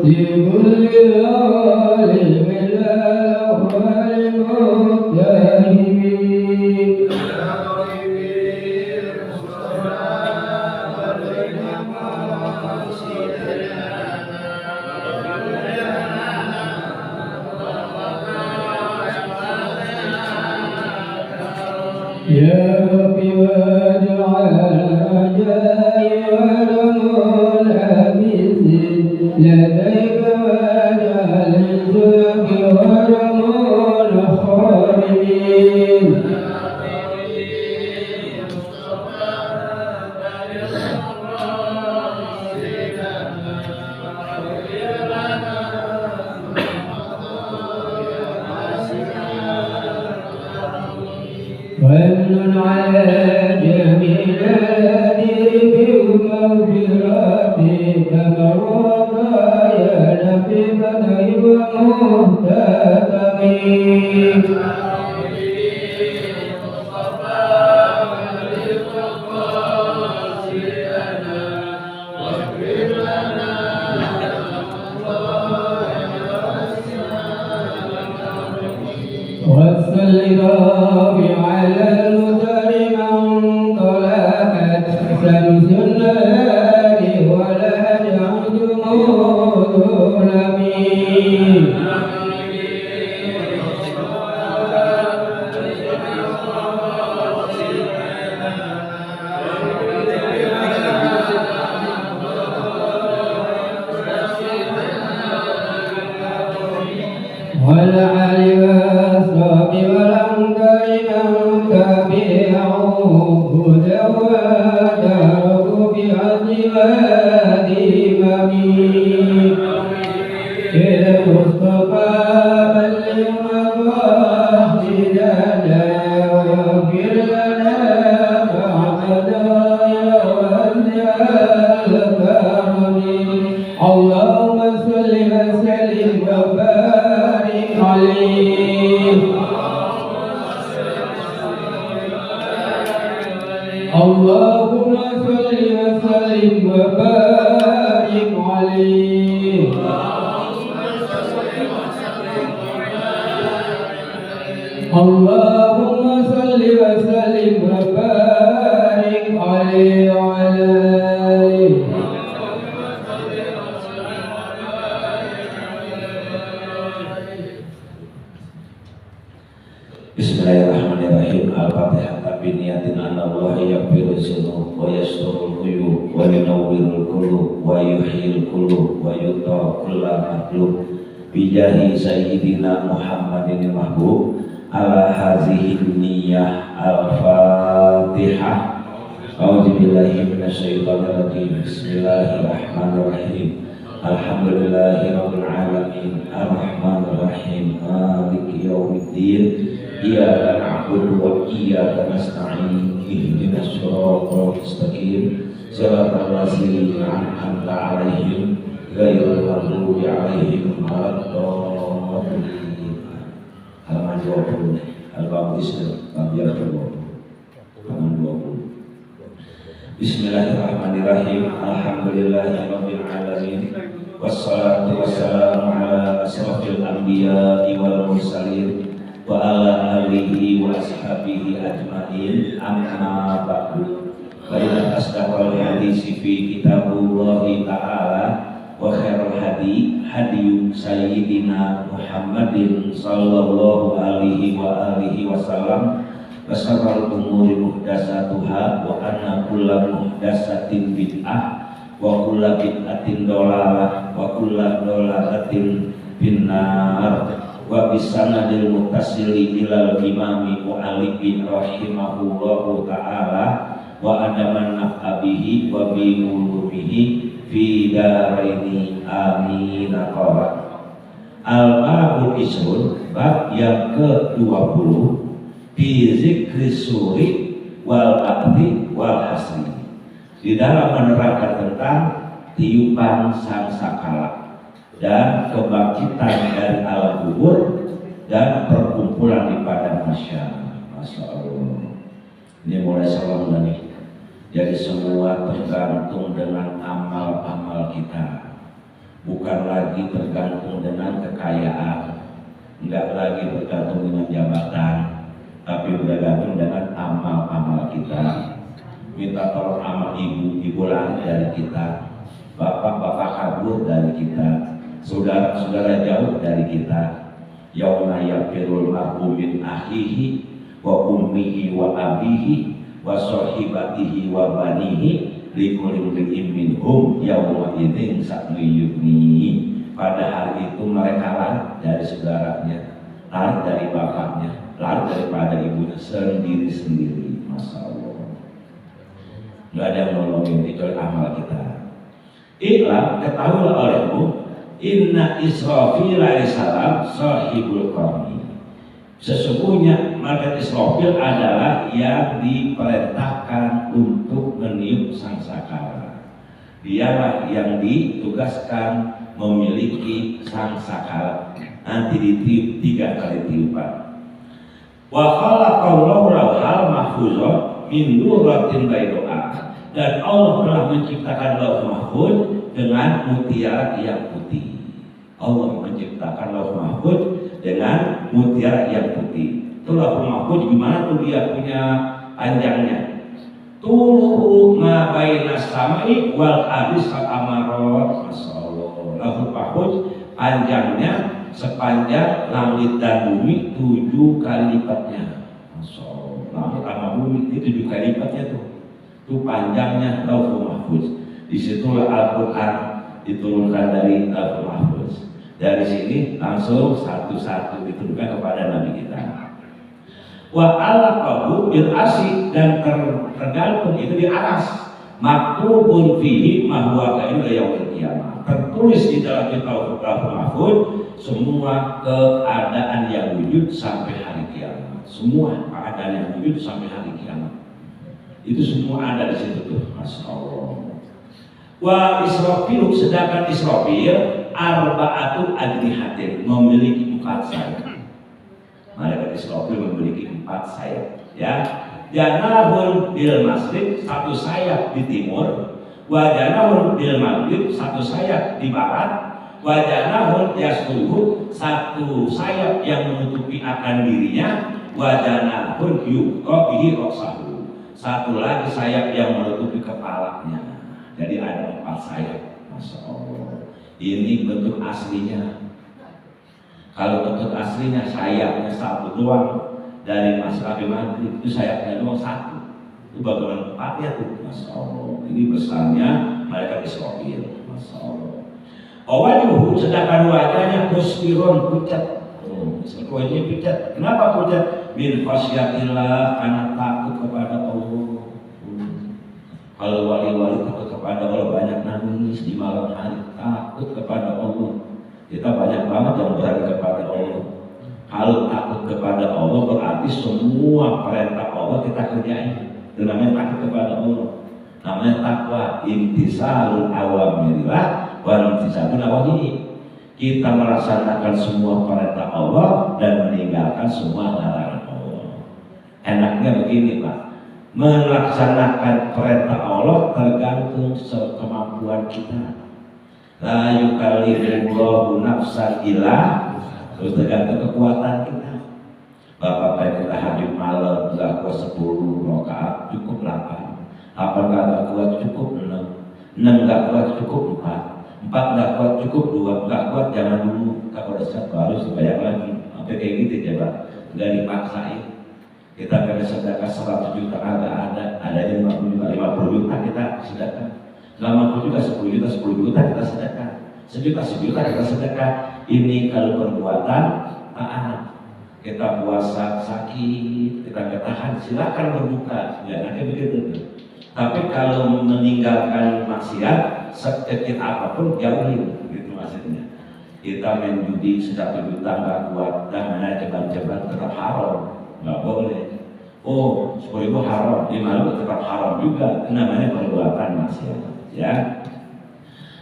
لكل ظالم الأول متهمين يا رب واجعل رجائي والمنافس لديك واجعل الزهد والمنخرمين وامن على جميع النادر بمغفرتك مرضايا في بدر ومهتدمين والسلام على المدر من طلعت شمس النار ولا جعد مظلمين والعلي والصحب والأنكار من تبعهم هدى وداروا بعزواد مبين إلى المصطفى بلغ مقاصدنا واغفر لنا فعبدايا والجال الكرمين اللهم صل وسلم وبارك عليه اللهم صل وسلم وبارك عليه اللهم صل وسلم وبارك عليه وعلى آله Bismillahirrahmanirrahim. Al-Fatihah biniyatin anna Allah yaghfiru dzunub wa yasturul ghuyub wa yunawwirul qulub wa yuhyil qulub wa yuta kulla makhluk bijahi sayyidina Muhammadin mahbub ala hazihi niyyah. Al-Fatihah. A'udzubillahi minasyaitonir rajim. Bismillahirrahmanirrahim. Alhamdulillahirabbil alamin arrahmanir rahim maliki yaumiddin iyyaka na'budu wa iyyaka nasta'in ihdinas siratal mustaqim siratal ladzina an'amta 'alaihim ghairil maghdubi 'alaihim waladdallin. Halaman 20 Al-Baqarah bab 20 halaman 20. Bismillahirrahmanirrahim. Alhamdulillahirabbil alamin wassalatu wassalamu ala asrofil anbiya'i wal mursalin wa ala alihi wa ashabihi ajma'in, amma ba'du. Fa inna asdaqal hadisi fi kitabullahi ta'ala wa khairul hadi hadiyu sayyidina Muhammadin sallallahu alaihi wa alihi wasallam wa syarrul umuri muhdatsatuha wa anna kulla muhdatsatin bid'ah wa kulla bid'atin dhalalah wa kulla dhalalatin finnar. Wa bisanadil muttasili ilal imami mu'allifin rahimahullahu ta'ala wa adaman naf'abihi wa bi'ulumihi fi daraini amin. Al-Babul Isrun, bab yang ke-20 fi zikri suri wal akti wal hasri, di dalam menerangkan tentang tiupan sangkakala dan kebangkitan dari alam kubur dan perkumpulan di padang mahsyar. Masya Allah. Ini mulai salam nih. Jadi semua tergantung dengan amal-amal kita. bukan lagi tergantung dengan kekayaan, enggak lagi bergantung dengan jabatan, tapi bergantung dengan amal-amal kita. Minta tolong amal ibu lari dari kita, bapak kabur dari kita, saudara-saudara jauh dari kita. Yauma yafirul mar'u min akhihi wa ummihi wa abihi wa sahibatihi wa banihi likulli imri'in minhum yauma idzin sa'nu yughni. Pada hari itu mereka lari dari saudaranya, lari dari bapaknya, lari daripada ibunya sendiri-sendiri. Masya Allah, nggak ada yang nolongin kecuali amal kita. Iklam, ketahuilah olehmu, inna Israfil alaihissalam sahibul qarni. Sesungguhnya malaikat Israfil adalah yang diperintahkan untuk meniup sangsakala. Dialah yang ditugaskan memiliki sangsakala, nanti ditiup 3 kali tiupan. Wa khalaqallahu lauhal mahfuzah min nuratin baydoa. Dan Allah telah menciptakan lauh mahfuz dengan mutiara yang putih. Allah menciptakan lauh mahfuz dengan mutiara yang putih. Itu lauh mahfuz gimana tuh dia punya panjangnya? Tulu ma baina samai wal ardi sa'amarot. Masyaallah. Lauh mahfuz panjangnya sepanjang langit dan bumi 7 kali lipatnya. Masyaallah. Langit sama bumi itu 7 kali lipatnya tuh. Itu panjangnya lauh mahfuz. Disitulah Al-Quran diturunkan dari lauh mahfuz. Dari sini langsung satu-satu diturunkan kepada Nabi kita. Wa alaqahu bil asy, dan tergantung itu di aras. Maktubun fihi ma huwa kainu yaumil qiyamah. Tertulis di dalam kitab lauh mahfuz semua keadaan yang wujud sampai hari kiamat. Semua keadaan yang wujud sampai hari kiamat. Itu semua ada di situ tuh, Masya Allah. Wa Israfil, sedangkan Israfil arba'atu ajnihatin, memiliki 4 sayap. Malaikat Israfil memiliki 4 sayap. Ya, janahun bil masrik, 1 sayap di timur, wa janahun bil maghrib, 1 sayap di barat, wa janahun yasluhu, 1 sayap yang menutupi akan dirinya, wa janahun yuqabihi roksahu, 1 lagi sayap yang menutupi kepalanya. Jadi ada 4 sayap. Masya Allah. Ini bentuk aslinya. Kalau bentuk aslinya sayapnya 1 doang, dari masyarakat maghrib itu sayapnya doang 1. Itu bagaimana 4 ya tuh? Masya Allah. Ini besarnya malaikat Israfil. Masya Allah. Awaluhu, sedangkan wajahnya musfirun, pucat. Wajahnya pucat. Kenapa pucat? Min khasyatillah, karena takut kepada Allah. Kalau wali-wali takut kepada Allah, banyak nangis di malam hari, takut kepada Allah. Kita banyak banget yang berani kepada Allah. Kalau takut kepada Allah berarti semua perintah Allah kita kerjain. Itu namanya takut kepada Allah. Namanya takwa, imtisalul awamirillah wa imtisalul nawahi. Kita melaksanakan semua perintah Allah dan meninggalkan semua larangan Allah. Enaknya begini Pak, melaksanakan perintah Allah tergantung kemampuan kita. La yukallifullahu nafsan illa, terus tergantung kekuatan kita. Bapak pengen tahajud malam nggak kuat 10 rakaat, cukup 8. 8 nggak kuat cukup 6. 6 nggak kuat cukup 4. 4 nggak kuat cukup 2. Nggak kuat jangan dulu. Kalau udah baru dibayar lagi. Sampai kayak gitu coba. Nggak dipaksain. Kita kena sedekah 100 juta ada adanya 50 juta, 50 juta kita sedekah. 50 juta, 10 juta, 10 juta kita sedekah. 1 juta, 1 juta kita sedekah. Ini kalau perbuatan taat. Kita puasa sakit, kita ketahan, silakan berbuka, ya nanti begitu. Tapi kalau meninggalkan maksiat, sekecil apapun jauhin, gitu maksudnya. Kita main judi 1 juta nggak kuat, dan mana ceban-ceban tetap haram, nggak boleh. Oh, 10 ribu haram, 5 ribu tetap haram juga, namanya perbuatan maksiat, ya.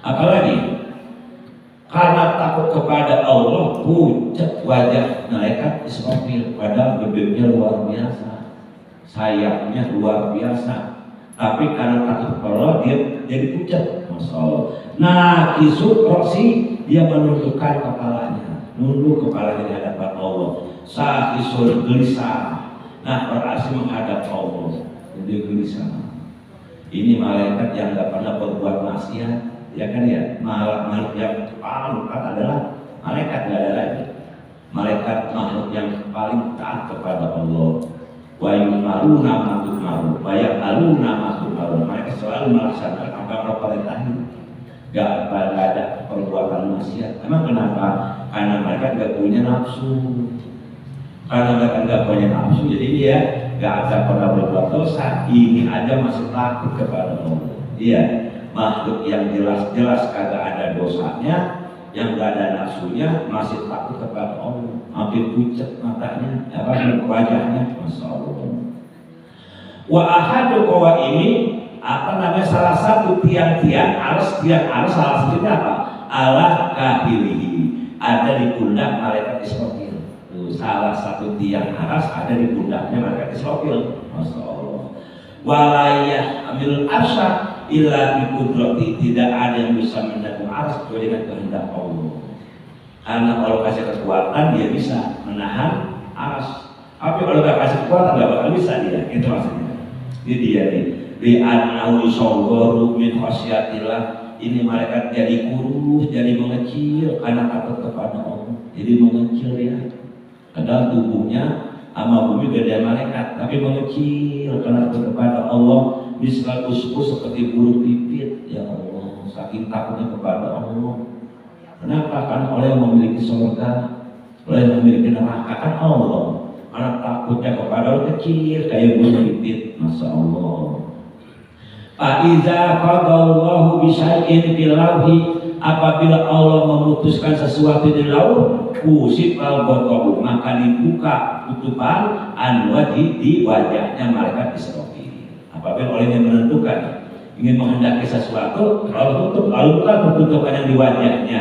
Apalagi? Karena takut kepada Allah, pucat wajah malaikat Israfil, padahal bibirnya luar biasa, sayapnya luar biasa, Tapi karena takut kepada Allah dia jadi pucat. Masya Allah. Nah kisuk roksi dia menundukkan kepalanya, nunduk kepalanya di hadapan Allah. Saat kisur gelisah, nah berarti menghadap Allah, jadi gelisah. Ini malaikat yang nggak pernah berbuat maksiat, ya kan ya. Makhluk yang paling taat adalah malaikat, nggak ada lagi. Malaikat makhluk yang paling taat kepada Allah. Wa yumaruna ma tu'maru, wa ya'aluna ma tu'maru. Mereka selalu melaksanakan apa yang Allah perintahin. Gak ada perbuatan maksiat. Emang kenapa? Karena mereka gak punya nafsu. Karena mereka gak punya nafsu, jadi dia gak akan pernah berbuat dosa. Ini aja masih takut kepada Allah. Iya, makhluk yang jelas-jelas kagak ada dosanya, yang gak ada nafsunya, masih takut kepada Allah. Hampir pucat matanya, wajahnya, Masya Allah. Wa ahadu qawa ini salah satu tiang-tiang aras salah satunya apa? Allah kahilihi, ada di pundak malaikat Israfil. Salah satu tiang aras ada di pundaknya malaikat Israfil. Masya Allah. Walayah amil arsya illa bi qudrati, tidak ada yang bisa mendekung aras kecuali dengan kehendak Allah. Karena kalau kasih kekuatan dia bisa menahan aras. Tapi kalau nggak kasih kekuatan nggak bakal bisa dia. Itu maksudnya. Ini dia nih. Li'annahu sawwaru min khasyatillah. Ini malaikat jadi kurus, jadi mengecil karena takut kepada Allah. Jadi mengecil ya. Padahal tubuhnya sama bumi beda malaikat, tapi mengecil karena takut kepada Allah. Misal uskus seperti burung pipit. Ya Allah, saking takutnya kepada Allah. Kenapa? Karena oleh yang memiliki surga, oleh yang memiliki neraka kan Allah. Karena takutnya kepada Allah kecil kayak burung pipit. Masya Allah. Faiza qadallahu bisyai'in fil lauhi, apabila Allah memutuskan sesuatu di lauh, kusif al-ghadabu, maka dibuka tutupan an-wajhi di wajahnya malaikat Israfil. Apabila olehnya menentukan ingin menghendaki sesuatu, Allah tutup, lalu bukan tutupan yang di wajahnya.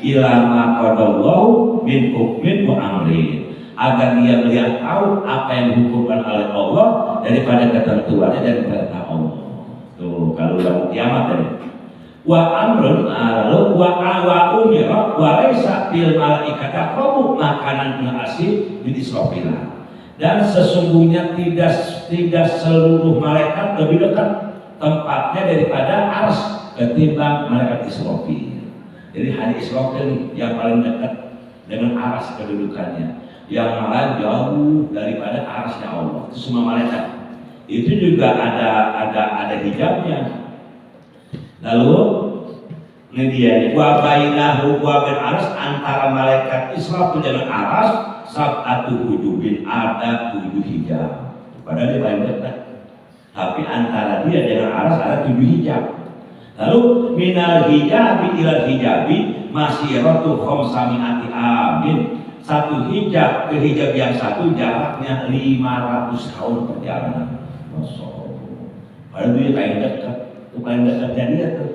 Ilama qadallahu min hukmin wa amrin, agar dia melihat tahu apa yang dihukumkan oleh Allah daripada ketentuannya dan perintah Allah. Tuh kalau udah kiamat tadi. Wa amrun, lalu wa umira wa laisa bil malaikati aqrabu makanan asih min Israfil. Dan sesungguhnya tidak seluruh malaikat lebih dekat tempatnya daripada ars ketimbang malaikat Israfil. Jadi hanya Israfil yang paling dekat dengan ars kedudukannya, yang malah jauh daripada arsnya Allah. Itu semua malaikat. Itu juga ada hijabnya. Lalu ini dia nih, wa bainahu wa bain aras, antara malaikat Israfil dengan aras sab'atu hujubin, ada 7 hijab. Padahal dia paling dekat. Tapi antara dia dengan aras ada 7 hijab. Lalu minal hijabi ilal hijabi masiratu khamsami'ati amin. Satu hijab ke hijab yang satu jaraknya 500 tahun perjalanan. Masya Allah. Padahal dia paling dekat. Itu paling dekatnya dia tuh.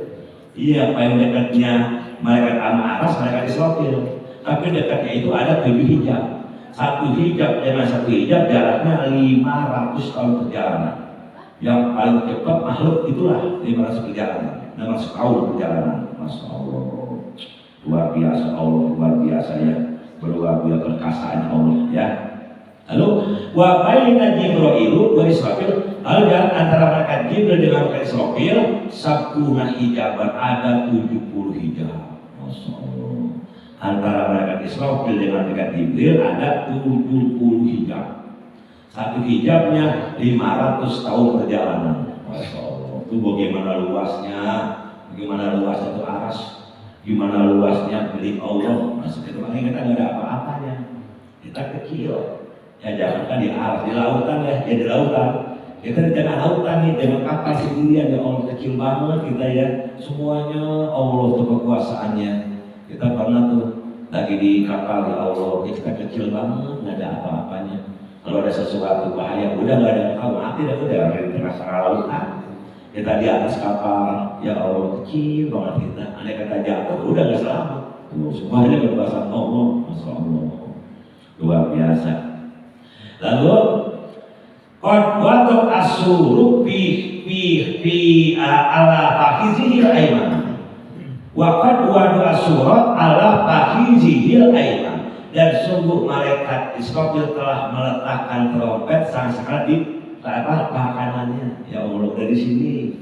Iya, paling dekatnya malaikat aras, malaikat Israfil. Tapi dekatnya itu ada 7 hijab. Satu hijab dengan satu hijab jaraknya 500 tahun perjalanan. Yang paling cepat makhluk itulah 500 perjalanan. 500 tahun perjalanan. Masya Allah. Luar biasa Allah, luar biasa ya. Luar biasa perkasaannya Allah ya. Lalu wa baina Jibril wa Israfil, lalu jarak antara malaikat Jibril dengan malaikat Israfil sab'una hijaban, ada 70 hijab. Masya Allah. Antara malaikat Israfil dengan malaikat Jibril ada 70 hijab. Satu hijabnya 500 tahun perjalanan. Masya Allah. Itu bagaimana luasnya? Bagaimana luasnya itu aras? Gimana luasnya milik Allah? Maksudnya itu makanya kita nggak ada apa-apanya. Kita kecil. Ya jangankan di aras, di lautan ya di lautan. Kita di tengah lautan nih dengan kapal sendirian, ya Allah kecil banget kita ya. Semuanya Allah tuh kekuasaannya. Kita pernah tuh lagi di kapal, ya Allah kita kecil banget, nggak ada apa-apanya. Kalau ada sesuatu bahaya, udah nggak ada yang tahu, mati dah udah di tengah lautan. Kita di atas kapal, ya Allah kecil banget kita. Andai kata jatuh, udah nggak selamat. Semuanya kekuasaan Allah, Masya Allah, luar biasa. Lalu qad wadu asuru bi ala fakhizihil aiman. Wa qad wada'a surat ala fakhizihil aiman. Dan sungguh malaikat Israfil telah meletakkan trompet sang sakral di paha kanannya. Ya Allah, dari sini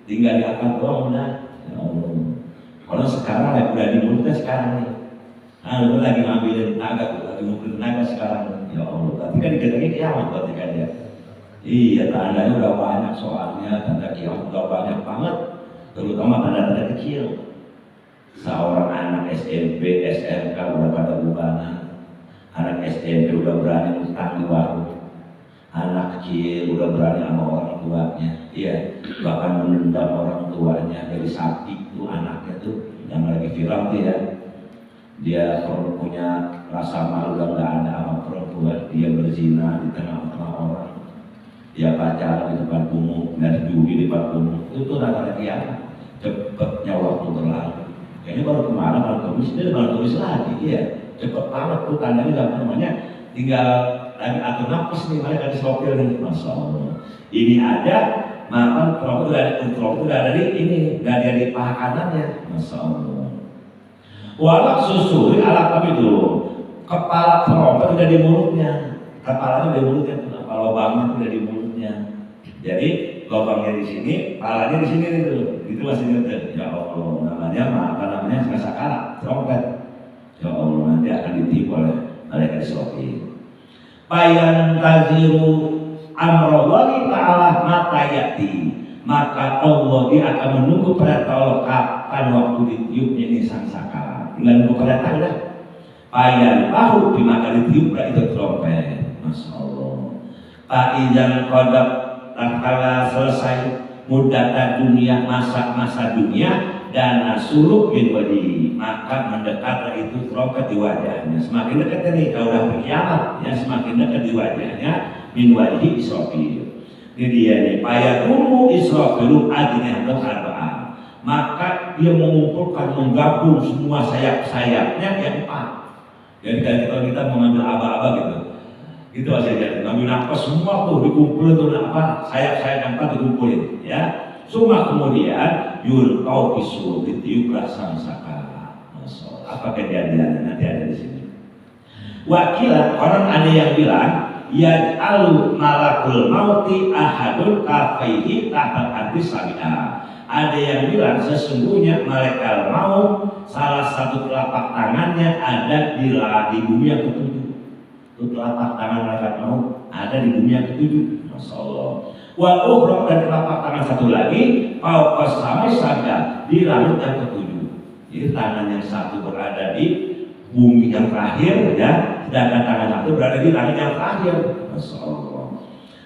tinggal diangkat doang udah. Ya Allah. Kalau sekarang udah di mulutnya sekarang nih. Nah, lu lagi ngambilin tenaga tuh, lagi ngumpulin tenaga sekarang. Ya Allah, berarti kan dikatakan kiamat berarti kan ya. Iya, tandanya udah banyak soalnya, tanda kiamat udah banyak banget. Terutama tanda-tanda kecil. Seorang anak SMP, SMK udah pada bubanan. Anak SMP udah berani utang di warung. Anak kecil udah berani sama orang tuanya. Iya, bahkan menendam orang tuanya. Dari sapi tuh anaknya tuh yang lagi viral tuh ya. Dia kalau punya rasa malu dan nggak ada sama perempuan, dia berzina di tengah-tengah orang. Dia pacaran di depan umum, dan judi di depan umum. Itu tuh rata-rata kiamat. Cepetnya waktu berlalu. Kayaknya baru kemarin malam Kamis, dia malam Kamis lagi, iya. Cepet banget tuh tandanya nggak namanya. Tinggal lagi atur nafas nih, mereka di sopir nih, masya Allah. Ini ada, makan trompet udah ada di ini, udah ada di paha kanannya, masya Allah. Walau susuri alat kami dulu, kepala trompet udah di mulutnya, kepalanya udah di mulutnya, kepala lubangnya udah di mulutnya. Jadi lubangnya di sini, kepalanya di sini itu, itu masih ngerti. Ya Allah, namanya sakala trompet. Ya Allah, nanti akan ditipu oleh malaikat Israfil. Bayan taziru amrollahi ta'ala mata yati, maka Allah dia akan menunggu perintah Allah kapan waktu ditiupnya ini sang sakala. Tinggal nunggu perintah udah. Bayan tahu dimaka ditiup itu trompet. Masya Allah. Fa'izan qadab tatkala selesai mudata dunia, masa dunia, dan suluk bin wajhi, maka mendekatlah itu trompet di wajahnya. Semakin dekat ini kalau udah berkiamat ya, semakin dekat di wajahnya bin wajhi Israfil. Ini dia nih, payakumu Israfilu ajnihatan arba'ah, maka dia mengumpulkan, menggabung semua sayap-sayapnya yang 4. Jadi kalau kita mengambil aba-aba gitu, itu aja, ngambil nafas semua tuh dikumpulin tuh sayap-sayap yang 4 dikumpulin ya. Cuma kemudian yulqau bisu, ditiuplah sang sakala. Masya Allah. Apa kejadiannya nanti ada di sini. Wakilan orang ada yang bilang yaj'alu malakul mauti ahadul kafaihi tahta artis sabi'ah. Ada yang bilang sesungguhnya malaikat maut salah satu telapak tangannya ada di bumi yang ketujuh. Itu telapak tangan malaikat maut ada di bumi yang ketujuh. Masya Allah. Wal ukhra, dan telapak tangan satu lagi fauqas samai saja di langit yang ketujuh. Jadi tangan yang satu berada di bumi yang terakhir ya, sedangkan tangan satu berada di langit yang terakhir. Masya Allah.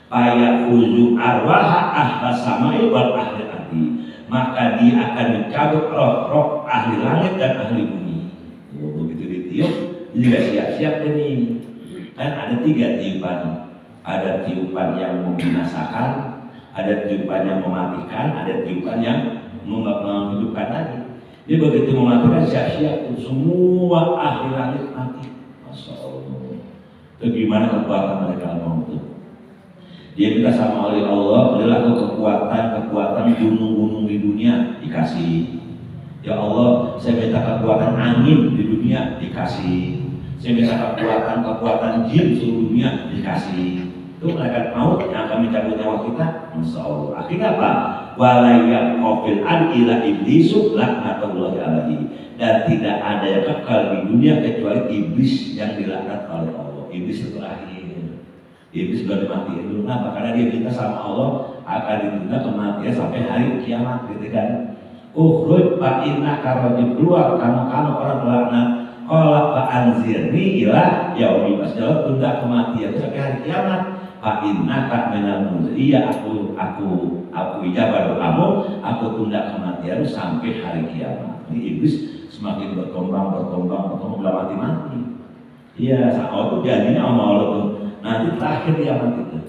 Fayakhudhu arwaha ahla samai wal ahli ardi, maka dia akan mencabut roh-roh ahli langit dan ahli bumi. Begitu ditiup, dia siap-siap ini. Kan ada 3 tiupan. Ada tiupan yang membinasakan, ada tiupan yang mematikan, ada tiupan yang menghidupkan lagi. Dia begitu mematikan siap-siap semua ahli langit mati. Masya Allah. Itu gimana kekuatan mereka mau itu? Dia minta sama oleh Allah, berilah kekuatan gunung-gunung di dunia, dikasih. Ya Allah, saya minta kekuatan angin di dunia, dikasih. Saya minta kekuatan jin seluruh dunia, dikasih. Itu malaikat maut yang akan mencabut nyawa kita. Masya Allah. Akhirnya apa? Walayam qafil an ila iblisu laknatullahi alaihi, dan tidak ada yang kekal di dunia kecuali iblis yang dilaknat oleh Allah. Iblis itu terakhir. Iblis sudah dimatiin dulu. Kenapa? Karena dia minta sama Allah akan ditunda kematian sampai hari kiamat, gitu kan? Ukhruj fa innaka rajim, keluar kamu orang terlaknat. Qala fa anzirni ila yaumil ba'ts, tunda kematian sampai hari kiamat. Fa innaka minal munzirin, iya aku ijabah doamu, aku tunda kematian sampai hari kiamat. Ini iblis semakin berkembang udah mati. Iya, Allah tuh janjinya sama Allah tuh nanti terakhir dia mati tuh.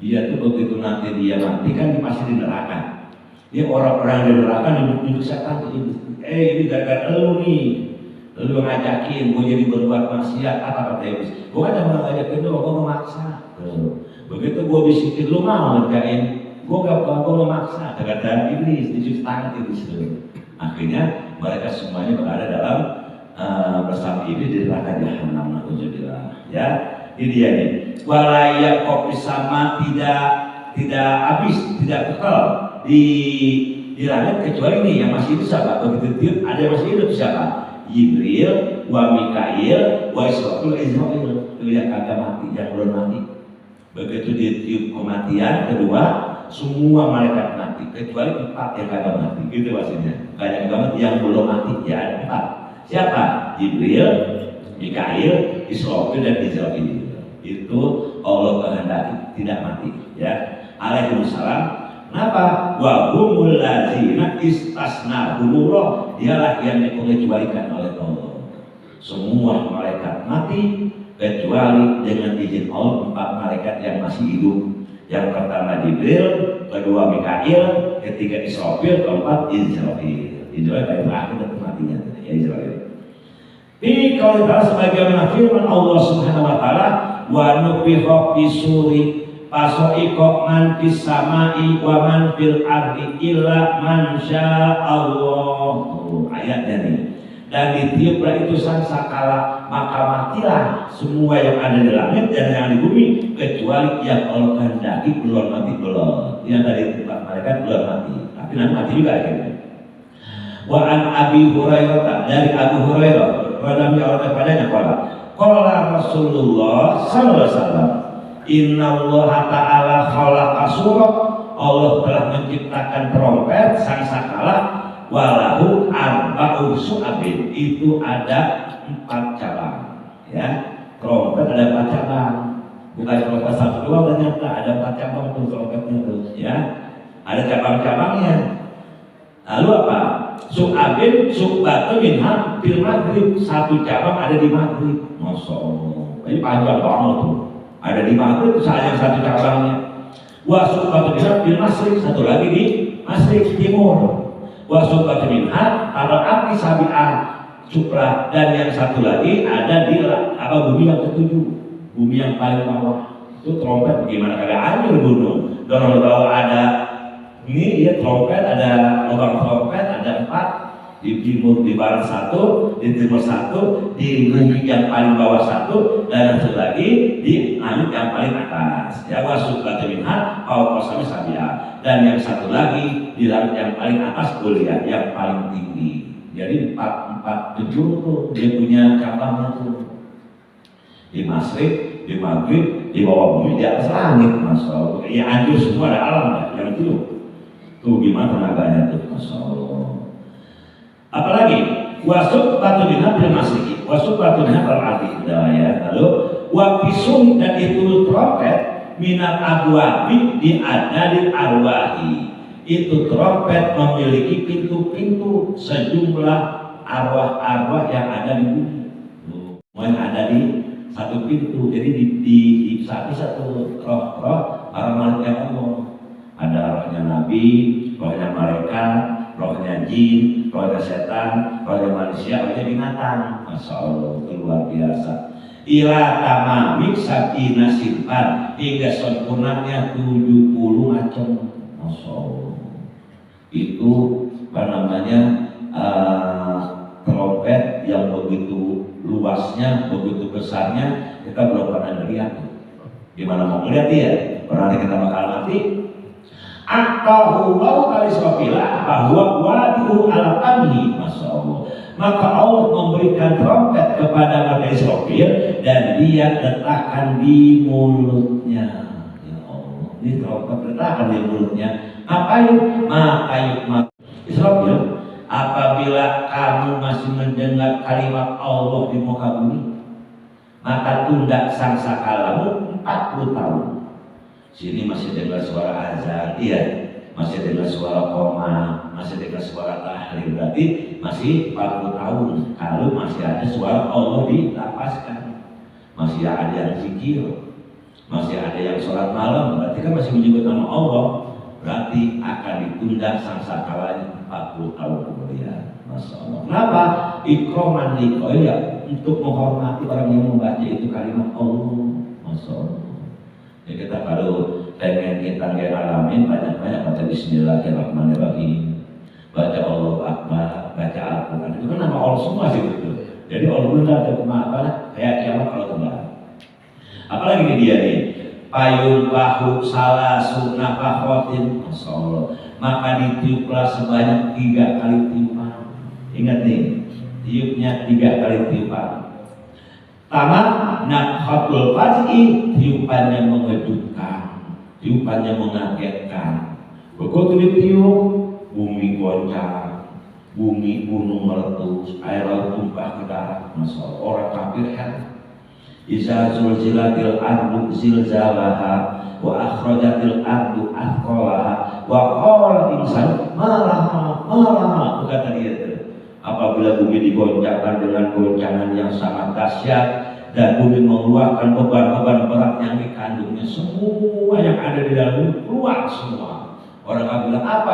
Dia tuh begitu nanti dia mati kan pasti di neraka. Dia orang-orang di neraka nunjuk setan tuh iblis. Ini gara-gara lu nih, lu ngajakin gue jadi berbuat maksiat, kata iblis. Gue kan cuma ngajakin lu, gue memaksa. Begitu gue bisikin lu mau ngerjain gua memaksa, kata iblis, dicuci tangan iblis itu. Akhirnya mereka semuanya berada dalam bersama iblis di neraka jahanam. Alhamdulillah. Ya, ini dia nih. Walaya kopi sama tidak habis, tidak kekal di langit kecuali ini yang masih hidup siapa? Begitu ada yang masih hidup siapa? Jibril, wa Mikail, wa Israfil, Israfil. Itu yang kagak mati, yang belum mati. Begitu ditiup kematian kedua, semua malaikat mati kecuali 4 yang kagak mati. Gitu maksudnya. Kagak mati yang belum mati ya ada 4. Siapa? Jibril, Mikail, Israfil dan Israfil. Itu Allah kehendaki tidak mati. Ya. Alaihissalam. Kenapa? Wa humul ladzina istasnahumullah, dialah yang dipengecualikan oleh Allah. Semua malaikat mati kecuali dengan izin Allah 4 malaikat yang masih hidup. Yang pertama Jibril, kedua Mikail, ketiga Israfil, keempat Israfil. Israfil yang terakhir dan kematinya ya Israfil. Ini kalau kita sebagaimana firman Allah Subhanahu wa taala, wa nufiha fi suri fasoiko man fis samai wa man fil ardi illa man sya'allah. Ayatnya nih. Dan ditiuplah itu sangkakala, maka matilah semua yang ada di langit dan yang di bumi kecuali yang Allah kehendaki belum mati belum. Yang dari tempat mereka belum mati, tapi nanti mati juga akhirnya. Wa an Abi Hurairah, dari Abu Hurairah radhiyallahu anhu kepadanya qala Rasulullah sallallahu alaihi wasallam, Inna Allah Ta'ala khalaqa surah, Allah telah menciptakan trompet sangkakala, walahu arba'u su'abin, itu ada 4 cabang. Ya, trompet ada 4 cabang, bukan trompet satu doang, ternyata ada 4 cabang tuh trompetnya tuh. Ya, ada cabang-cabangnya. Lalu apa? Su'abin su'batu minha fil maghrib, 1 cabang ada di maghrib. Masya Allah, ini panjang banget tuh. Ada di maghrib saja 1 cabangnya. Wa su'batu minha fil masyriq, 1 lagi di masyriq timur. Wa su'batu minha ala api sabi'ah supra, dan yang 1 lagi ada di bumi yang ke-7, bumi yang paling bawah. Itu trompet bagaimana kagak hancur gunung. Dan di bawah ada ini ya trompet, ada lubang trompet ada 4, di timur, di barat 1, di timur 1, di bumi yang paling bawah 1, dan yang 1 lagi di langit yang paling atas. Ya, wasubatu minha fawqa sabia, dan yang 1 lagi di langit yang paling atas kuliah yang paling tinggi. Jadi 4 penjuru tuh dia punya cabangnya tuh. Di masyriq, di maghrib, di bawah bumi, di atas langit. Masya Allah. Ya hancur semua, ada alam ya, yang itu. Tuh gimana tenaganya tuh, Masya Allah. Apalagi wasuk batu minha bil masjid, wasuk batu minha bil ardi. Ya, lalu wapisum, dan itu trompet minat abwabi di adadil arwahi. Itu trompet memiliki pintu-pintu sejumlah arwah-arwah yang ada di bumi. Yang ada di 1 pintu. Jadi di satu roh-roh para malaikat Allah. Ada rohnya Nabi, rohnya malaikat, rohnya jin, rohnya setan, rohnya manusia, rohnya binatang. Masya Allah, itu luar biasa. Ila tamamik sabina simpan, hingga sempurnanya 70 macam. Masya Allah. Itu apa namanya, trompet yang begitu luasnya, begitu besarnya, kita belum pernah melihat. Gimana mau melihat dia? Berarti kita bakal mati. Akahullahu alisrofilah bahwa wadihu ala qadhi. Masya Allah. Maka Allah memberikan trompet kepada Nabi Israfil dan dia letakkan di mulutnya. Ya Allah, ini trompet letakkan di mulutnya. Apain? Maka Israfil, apabila kamu masih mendengar kalimat Allah di muka bumi, maka tunda sangsakalamu 40 tahun. Sini masih dengar suara azan, iya, masih dengar suara koma, masih dengar suara tahlil, berarti masih 40 tahun. Kalau masih ada suara Allah dilapaskan, masih ada yang zikir, masih ada yang sholat malam, berarti kan masih menyebut nama Allah, berarti akan ditunda sangsakalanya 40 tahun kemudian. Masya Allah. Kenapa? Ikroman ya, untuk menghormati orang yang membaca itu kalimat Allah. Masya Allah. Ya, kita kalau pengen kita ngalamin banyak-banyak baca Bismillahirrahmanirrahim, baca Allahu Akbar, baca Al-Quran. Itu kan nama Allah semua sih itu. Jadi Allah Bunda ada apa? Kayak kiamat kalau tengah. Apalagi ini dia nih, payung bahu salah sunnah fakhotin, Masya Allah. Maka ditiuplah sebanyak 3 kali tiupan. Ingat nih, tiupnya 3 kali tiupan. Tamat nakhatul faj'i, tiupannya mengejutkan, tiupannya mengagetkan. Begitu ditiup, bumi goncang, bumi gunung meletus, air laut tumpah ke darat. Masya Allah, orang kafir heran. Iza zulzilatil ardu zilzalaha wa akhrajatil ardu athqalaha wa qala insan malaha kata dia itu. Apabila bumi digoncangkan dengan goncangan yang sangat dahsyat dan bumi mengeluarkan beban-beban berat yang dikandungnya, semua yang ada di dalam bumi keluar semua. Orang akan bilang apa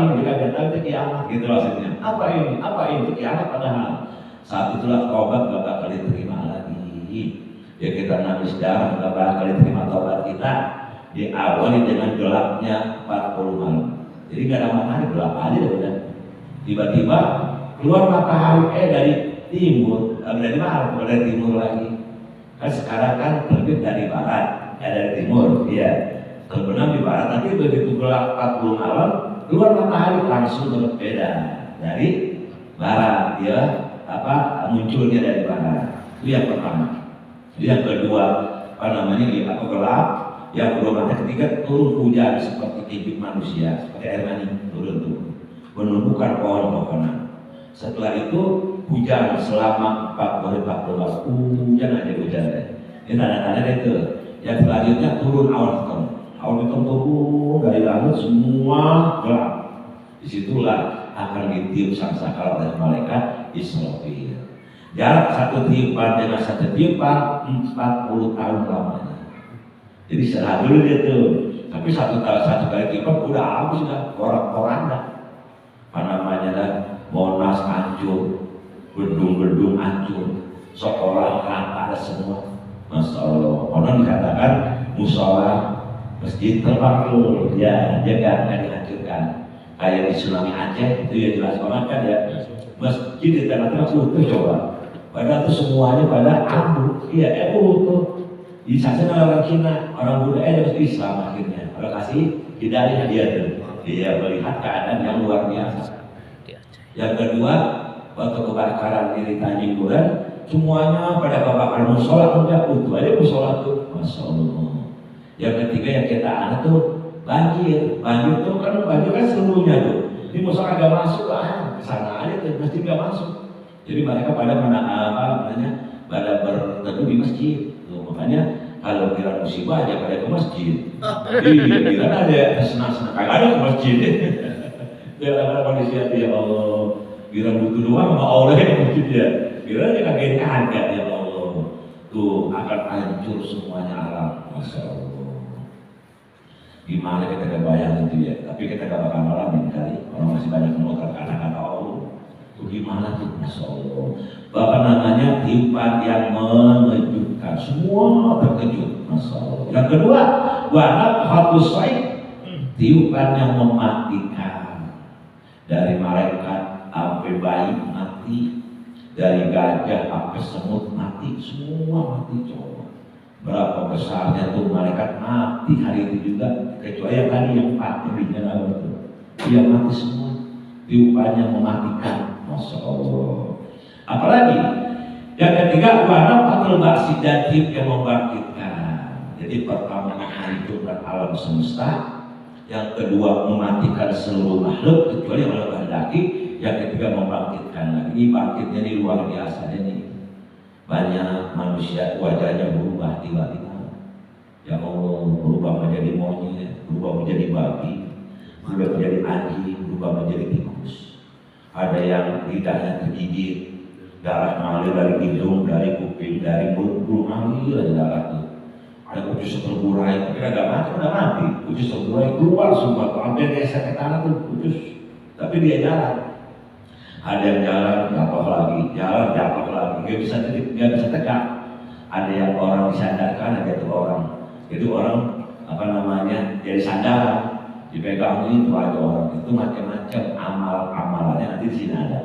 ini dikaget itu kiamat gitu maksudnya. Apa ini itu kiamat, padahal saat itulah taubat gak bakal diterima lagi. Ya kita nangis darah gak bakal diterima taubat kita. Diawali dengan gelapnya 40 malam. Jadi gak ada matahari, gelap aja udah. Tiba-tiba keluar matahari dari timur, dari barat, dari timur lagi. Kan sekarang kan terbit dari barat, dari timur, iya. Terbenam di barat, tapi begitu gelap 40 malam, keluar matahari langsung berbeda dari barat, ya. Munculnya dari barat. Itu yang pertama. Yang kedua, gelap. Yang kedua, ketiga turun hujan seperti hidup manusia, seperti air mani turun tuh, menumbuhkan pohon-pohonan. Setelah itu hujan selama 40 malam, hujan aja hujan. Ini tanda-tanda itu. Yang selanjutnya turun awan hitam. Awan hitam turun dari langit, semua gelap. Disitulah akan ditiup sangkakala oleh malaikat Israfil. Jarak satu tiupan dengan satu tiupan 40 tahun lamanya. Jadi serah dulu dia tuh. Tapi satu kali tiupan udah habis dah, orang-orang dah. Apa namanya dah, Monas hancur, gedung-gedung hancur, sekolah rata semua. Masya Allah. Konon dikatakan musola masjid terbang dulu, ya jangan dihancurkan. Kayak di tsunami Aceh itu ya jelas banget kan ya. Masjid di tengah-tengah utuh coba. Padahal itu semuanya pada ambruk. Iya, utuh. Disasar orang Cina, orang Buddha, harus Islam akhirnya. Kalau kasih hidayah dia tuh. Dia melihat keadaan yang luar biasa. Yang kedua, waktu kebakaran di Tanjung Duren, semuanya pada kebakaran musola udah utuh aja musola tuh. Masya Allah. Yang ketiga yang kita aneh tuh banjir. Banjir tuh kan seluruhnya tuh. Di musola agak masuk lah, kesana aja tuh, masjid nggak masuk. Jadi mereka pada pada berteduh di masjid. Tuh, makanya kalau kira musibah aja pada ke masjid. Kira ada senang-senang, kagak ada ke masjid. Ada manusia ya Allah, kira butuh doang sama Allah yang masjid ya. Kira dia kaget ya Allah. Tuh akan hancur semuanya alam, Masya Allah. Gimana kita gak bayangin itu ya, tapi kita gak bakal ngalamin kali. Orang masih banyak menolak kata-kata Allah. Tuh gimana tuh, Masya Allah. Bapak namanya tiupan yang mengejutkan, semua terkejut, Masya Allah. Yang kedua, wanap hatus said, tiupan yang mematikan. Dari malaikat sampai bayi mati, dari gajah sampai semut mati, semua mati coba. Berapa besarnya tuh malaikat mati hari itu juga, kecuali yang tadi yang 4 yang dinyala itu, dia mati semua. Tiupannya mematikan, Masya Allah. Apalagi yang ketiga, warna patul baksi dan tiup yang membangkitkan. Jadi pertama menghancurkan alam semesta. Yang kedua mematikan seluruh makhluk kecuali yang Allah kehendaki. Yang ketiga membangkitkan lagi. Ini bangkitnya ini luar biasa ini. Banyak manusia wajahnya berubah tiba-tiba. Ya Allah, berubah menjadi monyet, berubah menjadi babi, berubah menjadi anjing, berubah menjadi tikus. Ada yang lidahnya tergigit, darah mengalir dari hidung, dari kuping, dari mulut, mengalir dari darah itu. Ada usus terburai, tapi agak mati, udah mati. Usus terburai keluar semua, hampir geser ke tanah tuh usus. Tapi dia jalan. Ada yang jalan jatuh lagi, nggak bisa tegak. Ada yang orang disandarkan, ada tuh orang. Itu orang apa namanya jadi sandaran, dipegang itu ada orang itu macam-macam amalannya nanti di sini ada.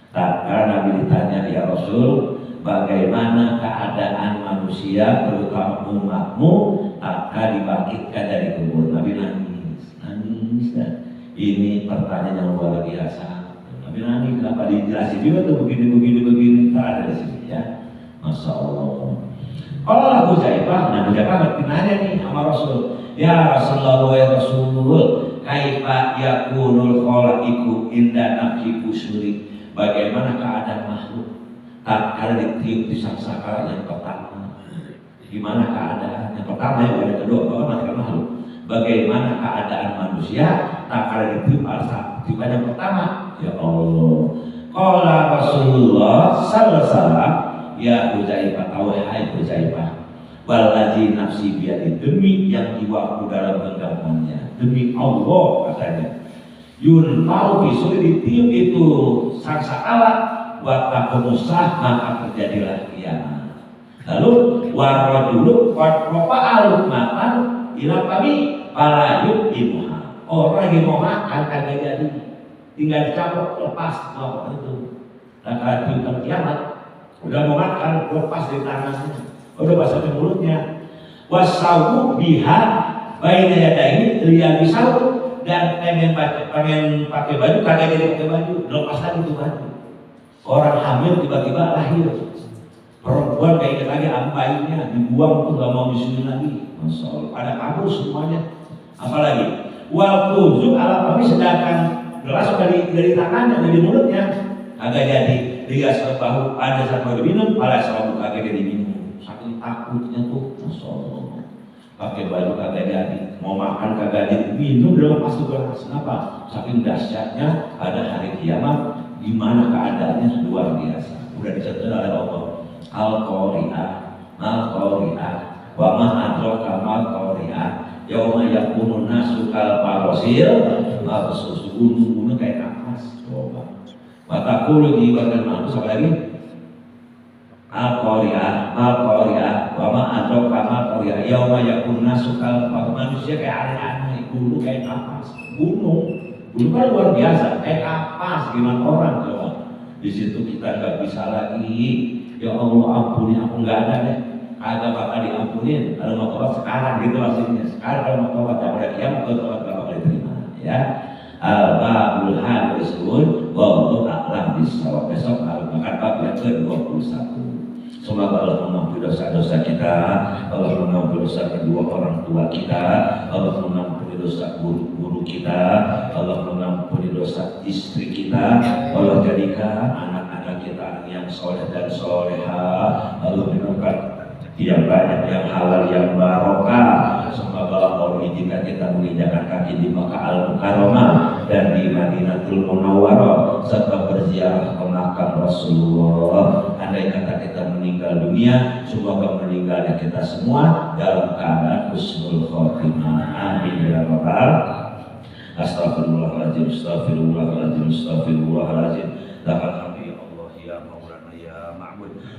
Karena Nabi ditanya, ya Rasul, bagaimana keadaan manusia terutama umatmu akan dibangkitkan dari kubur? Nabi nangis dan ini pertanyaan yang luar biasa. Nabi nangis, kenapa dijelasin juga tuh begini tak ada di sini ya. Masya Allah. Kalau Abu Jaibah, Nabi Jaibah ngerti nanya nih sama Rasul, ya Rasulullah ya Rasul, kaifa yakunul khalaiku inda nafsi kusuri. Bagaimana keadaan makhluk tatkala ditiup di sangsakala yang pertama? Gimana keadaan yang pertama, yang kedua, bagaimana makhluk? Bagaimana keadaan manusia tatkala ditiup tiupan yang pertama? Ya Allah. Qala Rasulullah sallallahu alaihi wasallam, ya Huzaifah, wahai Huzaifah, wallazi nafsi biyadi, demi yang jiwaku dalam genggamannya, demi Allah katanya, yunfau bisuri, ditiup itu sangsakala, wa taqumusah, maka terjadilah kiamat. Lalu warajulu qad rafa'al matan ila kami palayut imuha, orang yang mau makan kagak jadi, tinggal dicabut lepas mau itu. Nah kalau tiupan kiamat udah mau makan lepas dari tangannya, udah basah di mulutnya. Wasawu biha baina yadaihi liya bisau, dan pengen pakai baju kagak jadi pakai baju, lepas lagi itu baju. Orang hamil tiba-tiba lahir, perempuan kayak lagi bayinya dibuang tuh gak mau disusun lagi. Masya Allah, pada kabur semuanya. Apalagi wal kuzu ala kami, sedangkan gelas dari tangannya, dari mulutnya kagak jadi. Dia sebahu ada sampai diminum, pada selalu kagak jadi minum. Saking takutnya tuh, Masya Allah. Pakai baju kagak jadi, mau makan kagak jadi, minum dalam pas gelas. Kenapa? Saking dahsyatnya ada hari kiamat, gimana keadaannya luar biasa. Udah dicatat oleh Allah. Al-Qari'ah, Al-Qari'ah, wa ma adraka mal-Qari'ah, yauma yakunun nasu kal farasil, mabsus, gunung kayak kapas. Coba. Watakulu di bagian manusia apa lagi? Al-Qari'ah, Al-Qari'ah, wa ma adraka mal-Qari'ah, yauma yakunun nasu kal farasil, manusia kayak aneh-aneh, gunung kayak kapas. Gunung kan luar biasa, kayak kapas, gimana orang coba. Di situ kita nggak bisa lagi, ya Allah ampuni aku, nggak ada deh, ada bakal diampunin, kalau mau tobat sekarang gitu maksudnya. Sekarang kalau mau tobat yang ada kiamat, kalau tobat nggak bakal diterima ya. Al-Babul Hadisun, wallahu a'lam bishawab. Besok kalau makan bab yang ke-21. Semoga Allah mengampuni dosa-dosa kita, Allah mengampuni dosa kedua orang tua kita, Allah mengampuni dosa guru-guru kita, Allah mengampuni dosa istri kita, Allah jadikan anak-anak kita yang soleh dan soleha, Allah berikan yang banyak, yang halal, yang barokah. Semoga Allah izinkan kita menginjakan kaki di Makkah Al-Mukarramah dan di Madinatul Munawwarah, serta berziarah ke makam Rasulullah. Andai kata kita meninggal dunia, semoga meninggalnya kita semua dalam keadaan husnul khotimah. Amin ya rabbal. Astagfirullahaladzim, astagfirullahaladzim, astagfirullahaladzim.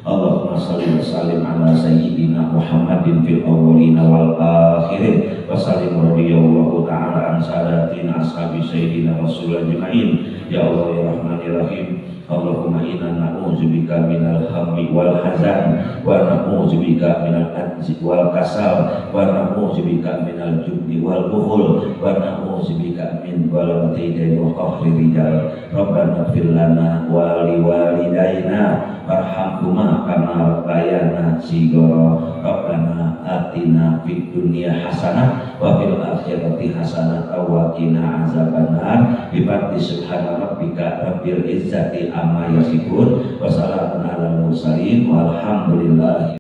Allahumma salli wa sallim ala sayyidina Muhammadin fil awwalina wal akhirin, wa sallim radhiyallahu ta'ala an sadatina ashabi sayyidina Rasulullah ajma'in. Ya Allah ya Rahman ya Rahim, Allahumma inna na'udzubika minal hammi wal hazan, wa na'udzubika minal ajzi wal kasal, wa na'udzubika minal jubni wal bukhul, wa na'udzubika min ghalabati daini wa qahri rijal. Rabbana ighfir lana wa liwalidayna warhamhuma kama rabbayana shighara. Rabbana atina fid dunya hasanah wa fil akhirati hasanah wa qina azabannar. Bi fadli subhana rabbika rabbil izzati amma yasifun, wa salamun alal mursalin walhamdulillah.